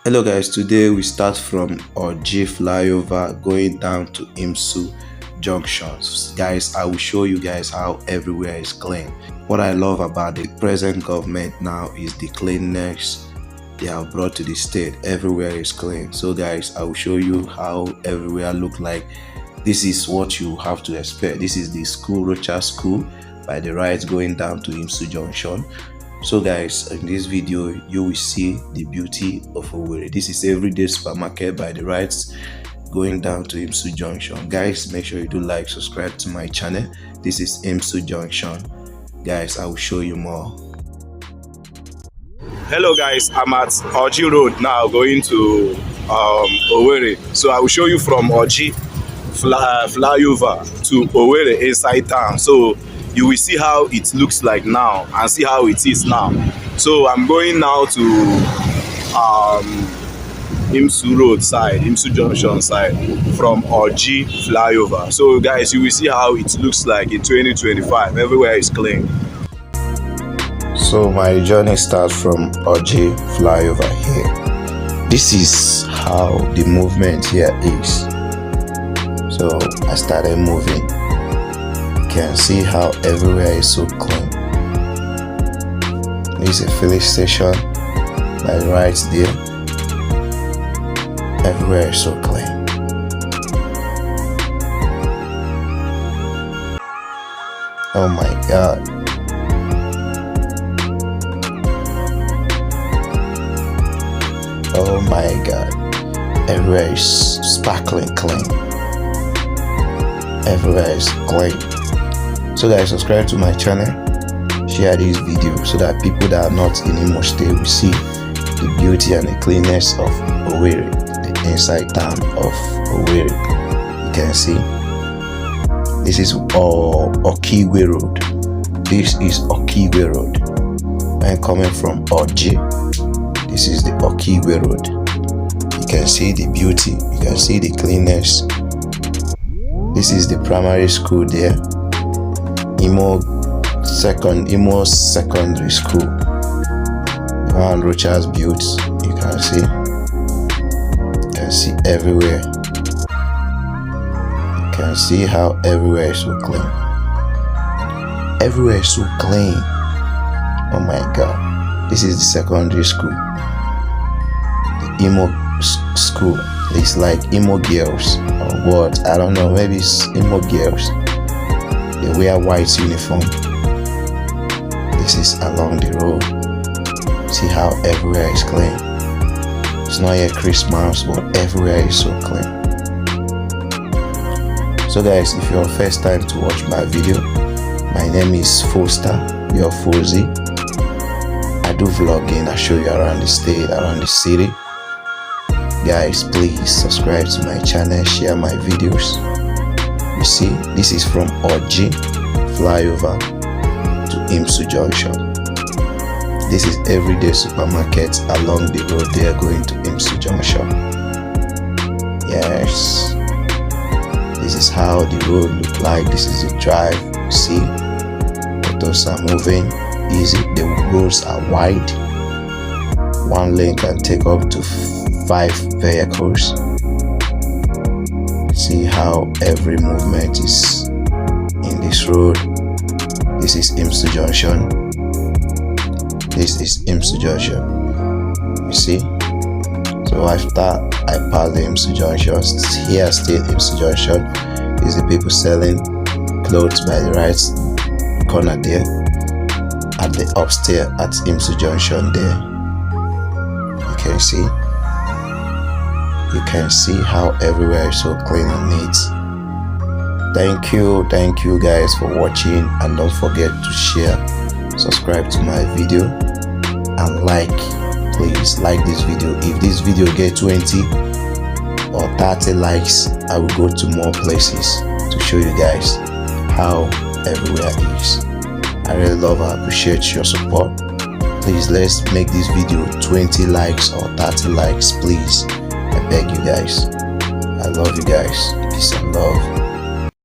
Hello guys, today we start from ORJI flyover going down to IMSU junctions. Guys, I will show you guys how everywhere is clean. What I love about the present government now is the cleanness they have brought to the state. Everywhere is clean. So guys, I will show you how everywhere look like. This is what you have to expect. This is the school, Rocha School by the right going down to IMSU junction. So guys, in this video you will see the beauty of Owerri. This is everyday supermarket by the right going down to IMSU junction. Guys, make sure you do like, subscribe to my channel. This is IMSU junction. Guys, I will show you more. Hello guys, I'm at ORJI road now going to Owerri. So I will show you from ORJI flyover to Owerri inside town. So you will see how it looks like now and see how it is now. So I'm going now to IMSU road side, IMSU junction side from ORJI flyover. So guys, you will see how it looks like in 2025. Everywhere is clean. So my journey starts from ORJI flyover here. This is how the movement here is. So I started moving. You can see how everywhere is so clean. This is a filling station by the right there. Everywhere is so clean. Oh my god. Oh my god. Everywhere is sparkling clean. Everywhere is clean. So guys, subscribe to my channel, share this video so that people that are not in Imo State will see the beauty and the cleanness of Owerri, the inside town of Owerri. You can see this is Okiwe Road. This is Okiwe Road. I'm coming from ORJI. This is the Okiwe Road. You can see the beauty, you can see the cleanness. This is the primary school there. Imo Secondary School. The one Rocha's built, you can see. You can see everywhere. You can see how everywhere is so clean. Everywhere is so clean. Oh my god. This is the secondary school. The Imo school. It's like Imo girls or what? I don't know. Maybe it's Imo girls. They wear white uniform. This is along the road. See how everywhere is clean. It's not yet Christmas, but everywhere is so clean. So guys, if you're first time to watch my video, my name is Foster, your Fozy. I do vlogging. I show you around the state, around the city. Guys, please subscribe to my channel, share my videos. You see, this is from ORJI flyover to IMSU junction. This is everyday supermarket along the road there going to IMSU junction. Yes, this is how the road look like. This is the drive. You see, autos are moving easy. The roads are wide. One lane can take up to 5 vehicles. See how every movement is in this road. This is IMSU junction. This is IMSU junction. You see? So after I pass the IMSU junction, here still IMSU junction is the people selling clothes by the right corner there. At the upstairs at IMSU junction there. You can see. You can see how everywhere is so clean and neat. Thank you guys for watching, and don't forget to share, subscribe to my video, and like. Please like this video. If this video get 20 or 30 likes, I will go to more places to show you guys how everywhere is. I really love and appreciate your support. Please, let's make this video 20 likes or 30 likes, please. I beg you guys. I love you guys. Peace and love.